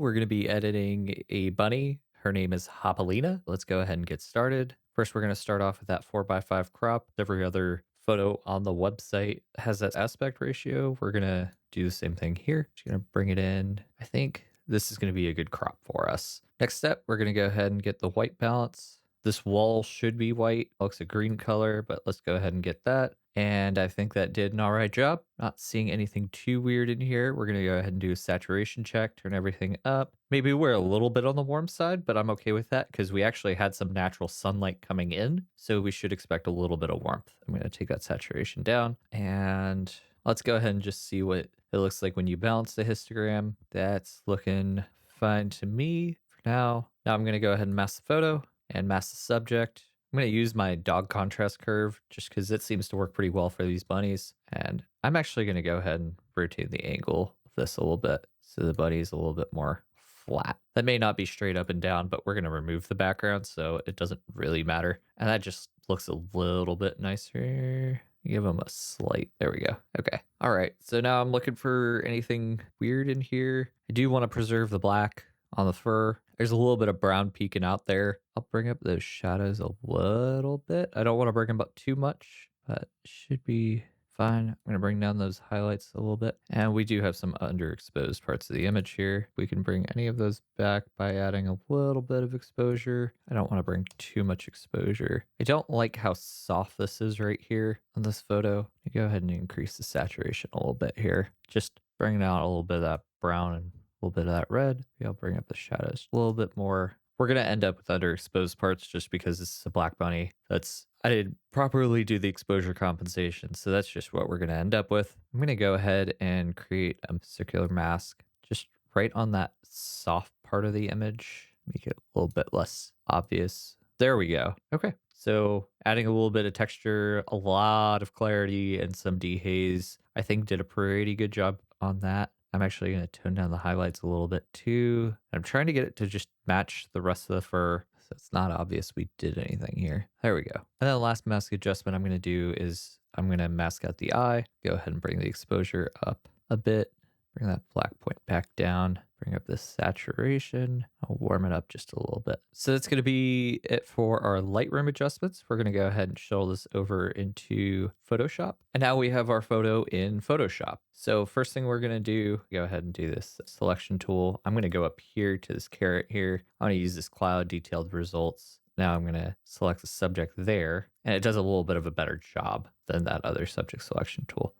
We're going to be editing a bunny. Her name is Hopolina. Let's go ahead and get started. First, we're going to start off with that 4:5 crop. Every other photo on the website has that aspect ratio. We're going to do the same thing here. Just going to bring it in. I think this is going to be a good crop for us. Next step, we're going to go ahead and get the white balance. This wall should be white. Looks a green color, but let's go ahead and get that. And I think that did an all right job. Not seeing anything too weird in here. We're going to go ahead and do a saturation check, turn everything up. Maybe we're a little bit on the warm side, but I'm okay with that because we actually had some natural sunlight coming in. So we should expect a little bit of warmth. I'm going to take that saturation down and let's go ahead and just see what it looks like when you balance the histogram. That's looking fine to me for now. Now I'm going to go ahead and mask the photo and mask the subject. I'm going to use my dog contrast curve just because it seems to work pretty well for these bunnies. And I'm actually going to go ahead and rotate the angle of this a little bit so the bunny is a little bit more flat. That may not be straight up and down, but we're going to remove the background so it doesn't really matter. And that just looks a little bit nicer. Give them a slight, there we go. Okay. All right. So now I'm looking for anything weird in here. I do want to preserve the black on the fur. There's a little bit of brown peeking out there. I'll bring up those shadows a little bit. I don't want to bring them up too much, but should be fine. I'm going to bring down those highlights a little bit. And we do have some underexposed parts of the image here. We can bring any of those back by adding a little bit of exposure. I don't want to bring too much exposure. I don't like how soft this is right here on this photo. Go ahead and increase the saturation a little bit here. Just bringing out a little bit of that brown and a little bit of that red. Maybe I'll bring up the shadows a little bit more. We're going to end up with underexposed parts just because this is a black bunny. I didn't properly do the exposure compensation, so that's just what we're going to end up with. I'm going to go ahead and create a circular mask just right on that soft part of the image. Make it a little bit less obvious. There we go. Okay. So adding a little bit of texture, a lot of clarity, and some dehaze, I think did a pretty good job on that. I'm actually going to tone down the highlights a little bit too. I'm trying to get it to just match the rest of the fur so it's not obvious we did anything here. There we go. And then the last mask adjustment I'm going to do is I'm going to mask out the eye. Go ahead and bring the exposure up a bit. Bring that black point back down. Bring up this saturation. I'll warm it up just a little bit. So that's going to be it for our Lightroom adjustments. We're going to go ahead and shuttle this over into Photoshop. And now we have our photo in Photoshop. So first thing we're going to do, go ahead and do this selection tool. I'm going to go up here to this caret here. I'm going to use this cloud detailed results. Now I'm going to select the subject there, and it does a little bit of a better job than that other subject selection tool.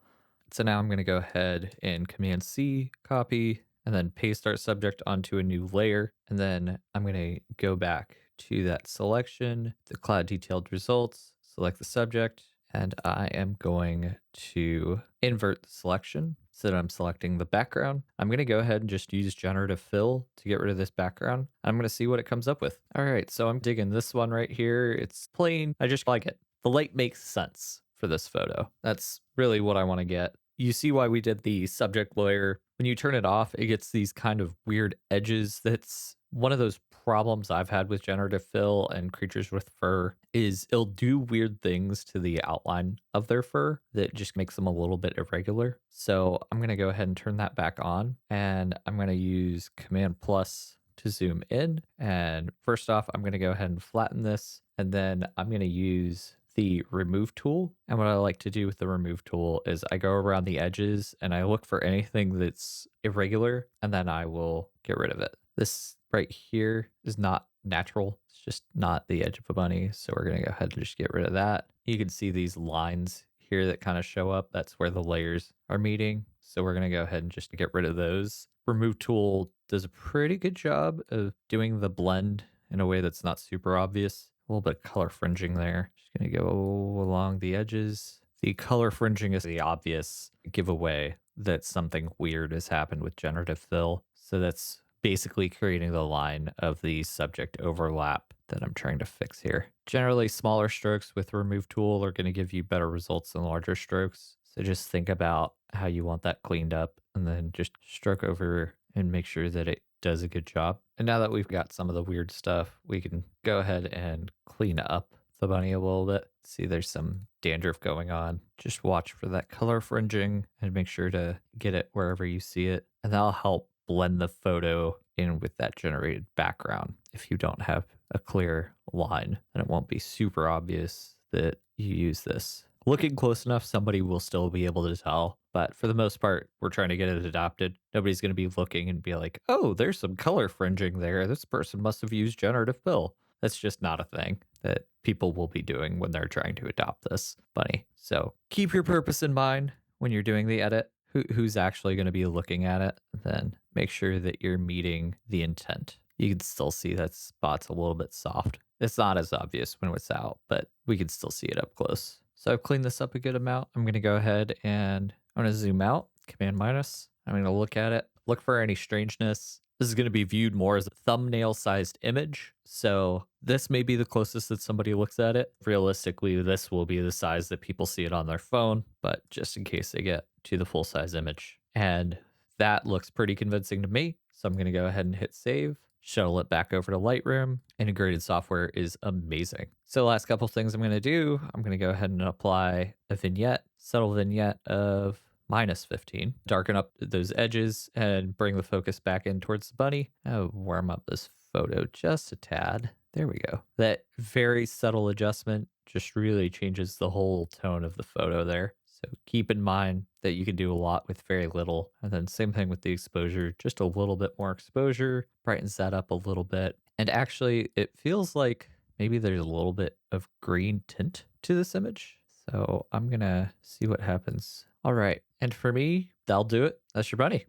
So now I'm going to go ahead and Command C, copy, and then paste our subject onto a new layer. And then I'm going to go back to that selection, the cloud detailed results, select the subject, and I am going to invert the selection so that I'm selecting the background. I'm going to go ahead and just use generative fill to get rid of this background. I'm going to see what it comes up with. All right, so I'm digging this one right here. It's plain. I just like it. The light makes sense for this photo. That's really what I want to get. You see why we did the subject layer. When you turn it off, it gets these kind of weird edges. That's one of those problems I've had with generative fill and creatures with fur is it'll do weird things to the outline of their fur that just makes them a little bit irregular. So I'm going to go ahead and turn that back on, and I'm going to use Command plus to zoom in. And first off, I'm going to go ahead and flatten this, and then I'm going to use the remove tool. And what I like to do with the remove tool is I go around the edges and I look for anything that's irregular, and then I will get rid of it. This right here is not natural. It's just not the edge of a bunny. So we're going to go ahead and just get rid of that. You can see these lines here that kind of show up. That's where the layers are meeting. So we're going to go ahead and just get rid of those. Remove tool does a pretty good job of doing the blend in a way that's not super obvious. A little bit of color fringing there. Just going to go along the edges. The color fringing is the obvious giveaway that something weird has happened with generative fill. So that's basically creating the line of the subject overlap that I'm trying to fix here. Generally, smaller strokes with remove tool are going to give you better results than larger strokes. So just think about how you want that cleaned up and then just stroke over and make sure that it does a good job. And now that we've got some of the weird stuff, we can go ahead and clean up the bunny a little bit. See, there's some dandruff going on. Just watch for that color fringing and make sure to get it wherever you see it. And that'll help blend the photo in with that generated background. If you don't have a clear line, then it won't be super obvious that you use this. Looking close enough, somebody will still be able to tell. But for the most part, we're trying to get it adopted. Nobody's going to be looking and be like, oh, there's some color fringing there. This person must have used generative fill. That's just not a thing that people will be doing when they're trying to adopt this bunny. So keep your purpose in mind when you're doing the edit. Who's actually going to be looking at it? Then make sure that you're meeting the intent. You can still see that spot's a little bit soft. It's not as obvious when it's out, but we can still see it up close. So I've cleaned this up a good amount. I'm going to go ahead and I'm going to zoom out, Command minus. I'm going to look at it, look for any strangeness. This is going to be viewed more as a thumbnail sized image. So this may be the closest that somebody looks at it. Realistically, this will be the size that people see it on their phone, but just in case they get to the full size image. And that looks pretty convincing to me. So I'm going to go ahead and hit save, shuttle it back over to Lightroom. Integrated software is amazing. So last couple things I'm going to do, I'm going to go ahead and apply a vignette, subtle vignette of -15. Darken up those edges and bring the focus back in towards the bunny. I'll warm up this photo just a tad. There we go. That very subtle adjustment just really changes the whole tone of the photo there. So keep in mind that you can do a lot with very little. And then same thing with the exposure, just a little bit more exposure, brightens that up a little bit. And actually it feels like maybe there's a little bit of green tint to this image. So I'm gonna see what happens. All right. And for me, that'll do it. That's your bunny.